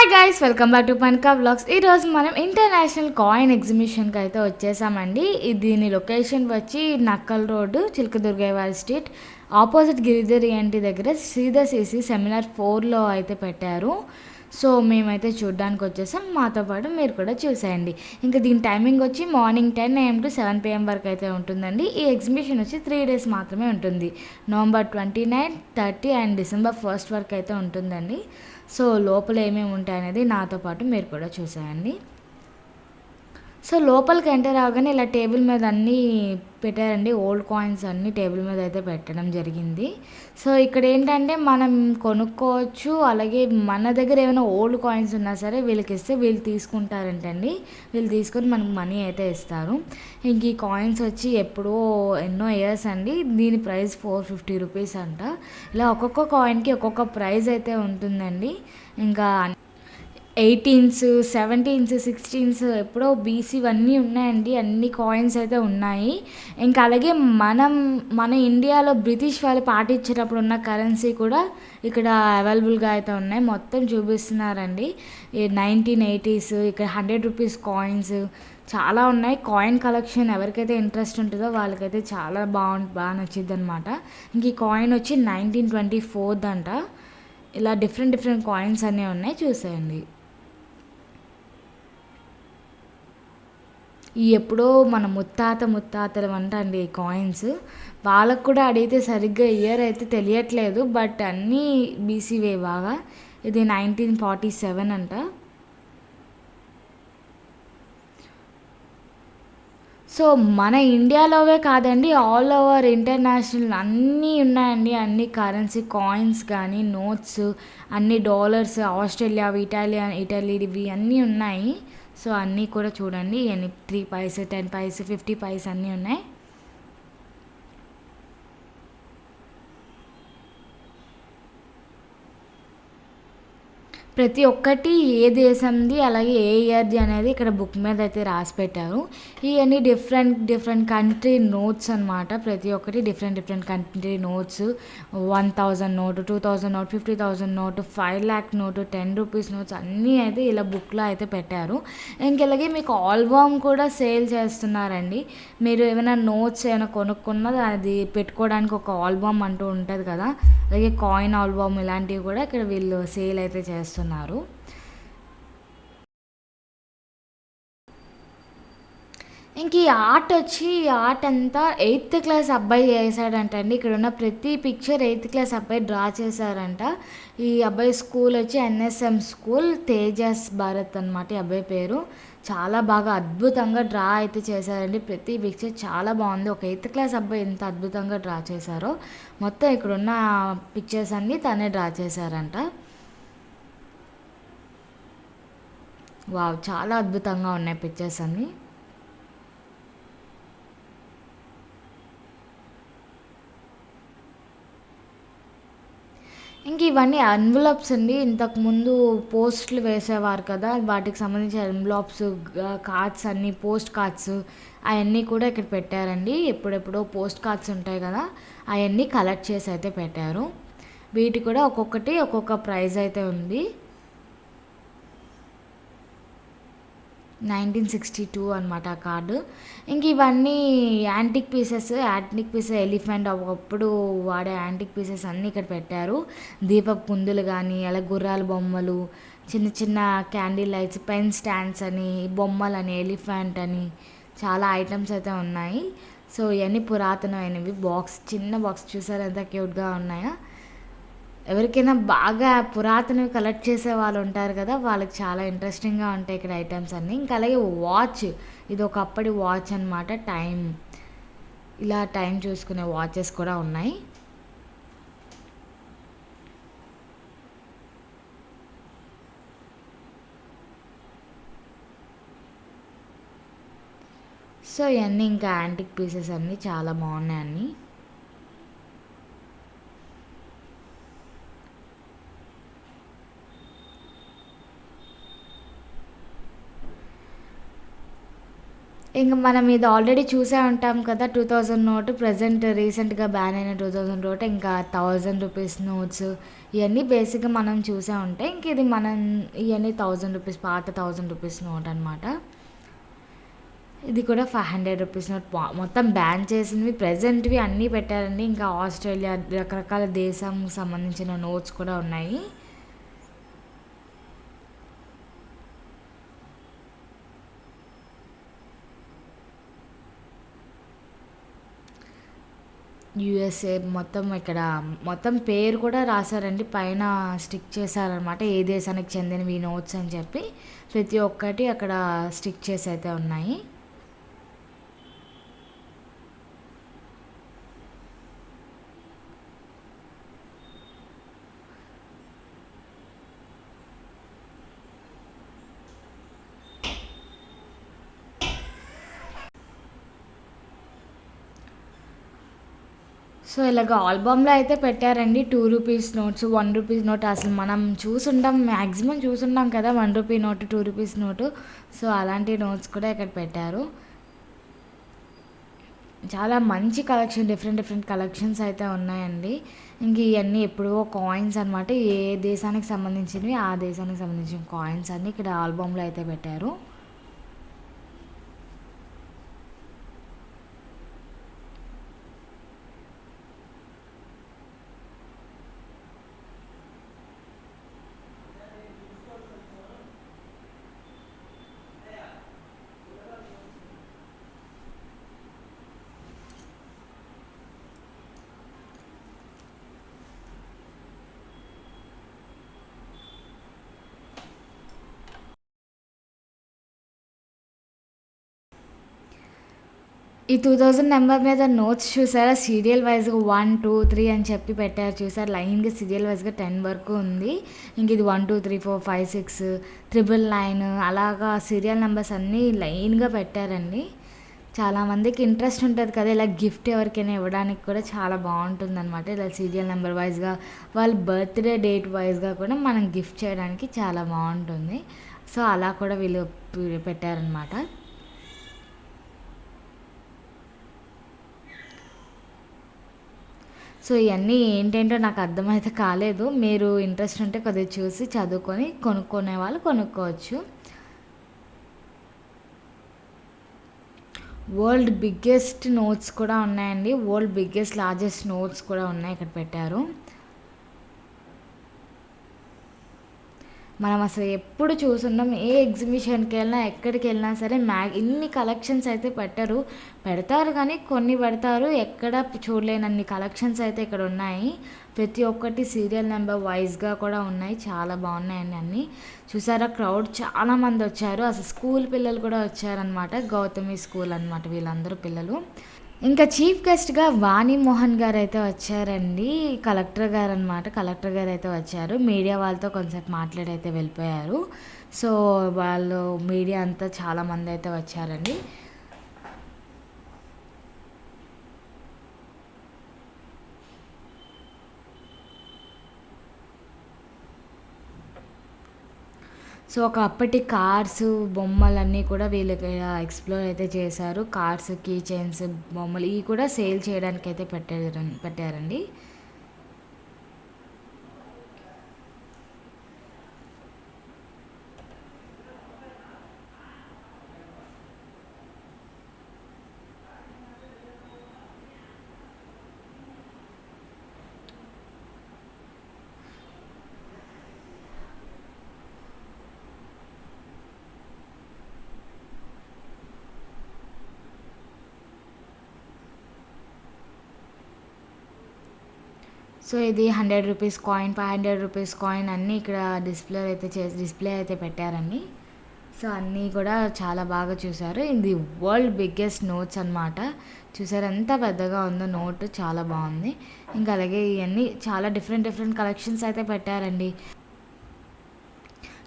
Hi guys, welcome back to Panka vlogs. ఈరోజు మనం international coin ఎగ్జిబిషన్కి అయితే వచ్చేసామండి. దీని లొకేషన్ వచ్చి Nakkal road, Chilakadurgayya street, opposite Giridhar ఏంటి దగ్గర శ్రీధర్ సిసి సెమినార్ 4లో అయితే పెట్టారు. సో మేమైతే చూడడానికి వచ్చేసాం. మాతో పాటు మీరు కూడా చూసేయండి. ఇంకా దీని టైమింగ్ వచ్చి మార్నింగ్ 10 AM to 7 PM వరకు అయితే ఉంటుందండి. ఈ ఎగ్జిబిషన్ వచ్చి 3 days మాత్రమే ఉంటుంది. నవంబర్ 29, 30 అండ్ డిసెంబర్ 1 వరకు అయితే ఉంటుందండి. సో లోపల ఏమేమి ఉంటాయనేది నాతో పాటు మీరు కూడా చూసేయండి. సో లోపలికి ఎంటర్ అవగానే ఇలా టేబుల్ మీద అన్నీ పెట్టారండి. ఓల్డ్ కాయిన్స్ అన్నీ టేబుల్ మీద అయితే పెట్టడం జరిగింది. సో ఇక్కడ ఏంటంటే మనం కొనుక్కోవచ్చు. అలాగే మన దగ్గర ఏమైనా ఓల్డ్ కాయిన్స్ ఉన్నా సరే వీళ్ళకి ఇస్తే వీళ్ళు తీసుకుంటారంటండి. వీళ్ళు తీసుకొని మనకు మనీ అయితే ఇస్తారు. ఇంక ఈ కాయిన్స్ వచ్చి ఎప్పుడో ఎన్నో ఇయర్స్ అండి. దీని ప్రైస్ 450 రూపీస్ అంట. ఇలా ఒక్కొక్క కాయిన్కి ఒక్కొక్క ప్రైస్ అయితే ఉంటుందండి. ఇంకా 18s, 17s, 16s ఎప్పుడో బీసీ అన్నీ ఉన్నాయండి. అన్ని కాయిన్స్ అయితే ఉన్నాయి. ఇంకా అలాగే మన ఇండియాలో బ్రిటిష్ వాళ్ళు పాటించేటప్పుడు ఉన్న కరెన్సీ కూడా ఇక్కడ అవైలబుల్గా అయితే ఉన్నాయి. మొత్తం చూపిస్తున్నారండి. 1980s, ఇక్కడ 100 రూపీస్ కాయిన్స్ చాలా ఉన్నాయి. కాయిన్ కలెక్షన్ ఎవరికైతే ఇంట్రెస్ట్ ఉంటుందో వాళ్ళకైతే చాలా బాగా నచ్చింది అనమాట. ఇంక ఈ కాయిన్ వచ్చి 1924 అంట. ఇలా డిఫరెంట్ కాయిన్స్ అన్నీ ఉన్నాయి, చూసేయండి. ఈ ఎప్పుడో మన ముత్తాతలు అంట అండి ఈ కాయిన్స్. వాళ్ళకు కూడా అడిగితే సరిగ్గా ఇయర్ అయితే తెలియట్లేదు, బట్ అన్నీ బీసీవే బాగా. ఇది 1947 అంట. సో మన ఇండియాలోవే కాదండి, ఆల్ ఓవర్ ఇంటర్నేషనల్ అన్నీ ఉన్నాయండి. అన్ని కరెన్సీ కాయిన్స్ కానీ నోట్స్, అన్ని డాలర్స్, ఆస్ట్రేలియా, ఇటలీవి అన్నీ ఉన్నాయి. సో అన్నీ కూడా చూడండి. 3 పైస్, 10 పైస్, 50 పైస్ అన్నీ ఉన్నాయి. ప్రతి ఒక్కటి ఏ దేశంది అలాగే ఏ ఇయర్ది అనేది ఇక్కడ బుక్ మీద అయితే రాసి పెట్టారు. ఇవన్నీ డిఫరెంట్ కంట్రీ నోట్స్ అనమాట. ప్రతి ఒక్కటి different country notes. 1000 note, 2000 note, 50,000 note, 5 lakh note, 10 rupees notes అన్నీ అయితే ఇలా బుక్లో అయితే పెట్టారు. ఇంకెలాగే మీకు ఆల్బమ్ కూడా సేల్ చేస్తున్నారండి. మీరు ఏమైనా నోట్స్ ఏమైనా కొనుక్కున్నది అది పెట్టుకోవడానికి ఒక ఆల్బమ్ అంటూ ఉంటుంది కదా, అలాగే కాయిన్ ఆల్బమ్ ఇలాంటివి కూడా ఇక్కడ వీళ్ళు సేల్ అయితే చేస్తున్నారు. ఇంక ఈ ఆర్ట్ అంతా 8th క్లాస్ అబ్బాయి చేశాడంటండి. ఇక్కడ ఉన్న ప్రతి పిక్చర్ 8th క్లాస్ అబ్బాయి డ్రా చేశారంట. ఈ అబ్బాయి స్కూల్ వచ్చి NSM స్కూల్, తేజస్ భారత్ అనమాట ఈ అబ్బాయి పేరు. చాలా బాగా అద్భుతంగా డ్రా అయితే చేశారండి. ప్రతి పిక్చర్ చాలా బాగుంది. ఒక 8th క్లాస్ అబ్బాయి ఎంత అద్భుతంగా డ్రా చేశారో. మొత్తం ఇక్కడున్న పిక్చర్స్ అన్నీ తనే డ్రా చేశారంట. వావ్, చాలా అద్భుతంగా ఉన్నాయి పిక్చర్స్ అన్నీ. ఇంక ఇవన్నీ ఎన్వలప్స్ అండి. ఇంతకుముందు పోస్టులు వేసేవారు కదా, వాటికి సంబంధించిన ఎన్వలప్స్, కార్డ్స్ అన్నీ, పోస్ట్ కార్డ్స్ అవన్నీ కూడా ఇక్కడ పెట్టారండి. ఎప్పుడెప్పుడో పోస్ట్ కార్డ్స్ ఉంటాయి కదా, అవన్నీ కలెక్ట్ చేసి అయితే పెట్టారు. వీటి కూడా ఒక్కొక్కటి ఒక్కొక్క ప్రైజ్ అయితే ఉంది. 1962 అనమాట ఆ కార్డు. ఇంక ఇవన్నీ యాంటిక్ పీసెస్, ఎలిఫెంట్ ఒకప్పుడు వాడే యాంటిక్ పీసెస్ అన్నీ ఇక్కడ పెట్టారు. దీపపు కుందులు కానీ, అలా గుర్రాల బొమ్మలు, చిన్న క్యాండిల్ లైట్స్, పెన్ స్టాండ్స్ అని, బొమ్మలని, ఎలిఫెంట్ అని చాలా ఐటమ్స్ అయితే ఉన్నాయి. సో ఇవన్నీ పురాతనమైనవి. చిన్న బాక్స్ చూసారు ఎంత క్యూట్గా ఉన్నాయో. ఎవరికైనా బాగా పురాతనవి కలెక్ట్ చేసే వాళ్ళు ఉంటారు కదా, వాళ్ళకి చాలా ఇంట్రెస్టింగ్గా ఉంటాయి ఇక్కడ ఐటమ్స్ అన్నీ. ఇంకా అలాగే వాచ్, ఇది ఒకప్పటి వాచ్ అనమాట. ఇలా టైం చూసుకునే వాచెస్ కూడా ఉన్నాయి. సో ఇవన్నీ ఇంకా యాంటిక్ పీసెస్ అన్నీ చాలా బాగున్నాయి అన్నీ. ఇంక మనం ఇది ఆల్రెడీ చూసే ఉంటాం కదా! 2000 నోటు రీసెంట్‌గా బ్యాన్ అయిన 2000 నోట్ ఇంకా 1000 రూపీస్ నోట్స్ ఇయన్నీ బేసిక్‌గా మనం చూసే ఉంటాయి. ఇంక ఇది మనం ఇయన్నీ 1000 రూపీస్ పాత 1000 రూపీస్ నోట్ అనమాట. ఇది కూడా 500 రూపీస్ నోట్ మొత్తం బ్యాన్ చేసినవి ప్రెజెంట్‌వి అన్నీ పెట్టారండి. ఇంకా ఆస్ట్రేలియా రకరకాల దేశం సంబంధించిన నోట్స్ కూడా ఉన్నాయి. యూఎస్ఏ మొత్తం పేరు కూడా రాశారండి. పైన స్టిక్ చేశారనమాట. ఏ దేశానికి చెందినవి నోట్స్ అని చెప్పి ప్రతి ఒక్కటి అక్కడ స్టిక్ చేసి అయితే ఉన్నాయి. సో, ఇలాగ ఆల్బమ్‌లో అయితే పెట్టారండి. 2 రూపీస్ నోట్స్, 1 రూపీస్ నోట్ అసలు మనం మాక్సిమం చూసుంటాం కదా! 1 rupee note, 2 rupees note. So, అలాంటి నోట్స్ కూడా ఇక్కడ పెట్టారు. చాలా మంచి కలెక్షన్ డిఫరెంట్ కలెక్షన్స్ అయితే ఉన్నాయండి. ఇంక ఇయన్నీ ఎప్పుడో కాయిన్స్ అనమాట. ఏ దేశానికి సంబంధించినవి ఆ దేశానికి సంబంధించిన కాయిన్స్ అన్నీ ఇక్కడ ఆల్బమ్‌లో అయితే పెట్టారు. ఈ 2000 నెంబర్ మీద నోట్స్ చూసారా? సీరియల్ వైస్‌గా 1, 2, 3 అని చెప్పి పెట్టారు చూసారా? లైన్‌గా సీరియల్ వైస్‌గా 10 వరకు ఉంది. ఇంక ఇది 1, 2, 3, 4, 5, 6, 999 అలాగా సీరియల్ నెంబర్స్ అన్నీ లైన్‌గా పెట్టారండి. చాలామందికి ఇంట్రెస్ట్ ఉంటుంది కదా! ఇలా గిఫ్ట్ ఎవరికైనా ఇవ్వడానికి కూడా చాలా బావుంటుందనమాట. ఇలా సీరియల్ నెంబర్ వైస్‌గా వాళ్ళ బర్త్‌డే డేట్ వైస్‌గా కూడా మనం గిఫ్ట్ చేయడానికి చాలా బావుంటుంది. సో, అలా కూడా వీళ్ళు పెట్టారనమాట. సో, ఇయన్నీ ఏంటేంటో నాకు అర్థమైతే కాలేదు. మీరు ఇంట్రెస్ట్ ఉంటే కొద్దిగా చూసి చదువుకొని కొనుక్కునే వాళ్ళు కొనుక్కోవచ్చు. వరల్డ్ బిగ్గెస్ట్ నోట్స్ కూడా ఉన్నాయండి. లార్జెస్ట్ నోట్స్ కూడా ఉన్నాయి ఇక్కడ పెట్టారు. మనం అసలు ఎప్పుడు చూసుండం. ఏ ఎగ్జిబిషన్‌కి వెళ్ళినా, ఎక్కడికి వెళ్ళినా సరే ఇన్ని కలెక్షన్స్ అయితే పెట్టరు. పెడతారు కానీ కొన్ని పెడతారు. ఎక్కడ చూడలేనన్ని కలెక్షన్స్ అయితే ఇక్కడ ఉన్నాయి. ప్రతి ఒక్కటి సీరియల్ నెంబర్ వైస్‌గా కూడా ఉన్నాయి. చాలా బాగున్నాయండి అన్నీ. చూసారా క్రౌడ్ చాలామంది వచ్చారు. అసలు స్కూల్ పిల్లలు కూడా వచ్చారనమాట. గౌతమి స్కూల్ అనమాట వీళ్ళందరూ పిల్లలు. ఇంకా చీఫ్ గెస్ట్‌గా వాణి మోహన్ గారైతే వచ్చారండి. కలెక్టర్ గారైతే వచ్చారు. మీడియా వాళ్ళతో కొంచెంసేపు మాట్లాడైతే వెళ్ళిపోయారు. సో, వాళ్ళు మీడియా అంతా చాలామందైతే వచ్చారండి. సో, ఒకప్పటి కార్స్, బొమ్మలన్నీ కూడా వీళ్ళకి ఎక్స్‌ప్లోర్ అయితే చేశారు. కార్స్, కీ చైన్స్, బొమ్మలు ఇవి కూడా సేల్ చేయడానికైతే పెట్టారండి. సో, ఇది 100 రూపీస్ కాయిన్, 500 రూపీస్ కాయిన్ అన్నీ ఇక్కడ డిస్‌ప్లే అయితే పెట్టారండి. సో, అన్నీ కూడా చాలా బాగా చూసారు. ఇది వరల్డ్ బిగ్గెస్ట్ నోట్స్ అనమాట. చూసారా ఎంత పెద్దగా ఉందో నోటు చాలా బాగుంది. ఇంకా అలాగే ఇవన్నీ చాలా డిఫరెంట్ కలెక్షన్స్ అయితే పెట్టారండి.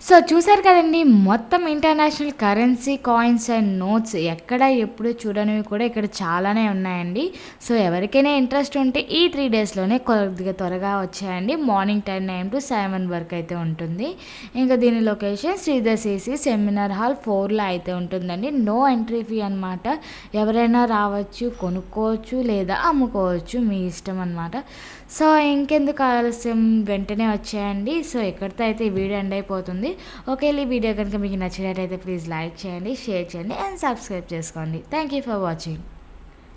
సో చూసారు కదండి, మొత్తం international currency coins and notes ఎక్కడ ఎప్పుడు చూడనివి కూడా ఇక్కడ చాలానే ఉన్నాయండి. సో ఎవరికైనా ఇంట్రెస్ట్ ఉంటే ఈ 3 డేస్లోనే కొద్దిగా త్వరగా వచ్చాయండి. మార్నింగ్ 10 AM to 7 వరకు అయితే ఉంటుంది. ఇంకా దీని location Sridhar CC seminar hall 4లో అయితే ఉంటుందండి. నో ఎంట్రీ ఫీ అనమాట. ఎవరైనా రావచ్చు, కొనుక్కోవచ్చు లేదా అమ్ముకోవచ్చు, మీ ఇష్టం అనమాట. సో ఇంకెందుకు ఆలస్యం, వెంటనే వచ్చేయండి. సో ఎక్కడితో అయితే ఈ వీడియో ఎండ్ అయిపోతుంది. ఒకవేళ ఈ వీడియో కనుక మీకు నచ్చినట్టయితే ప్లీజ్ లైక్ చేయండి, షేర్ చేయండి అండ్ సబ్స్క్రైబ్ చేసుకోండి. Thank you for watching.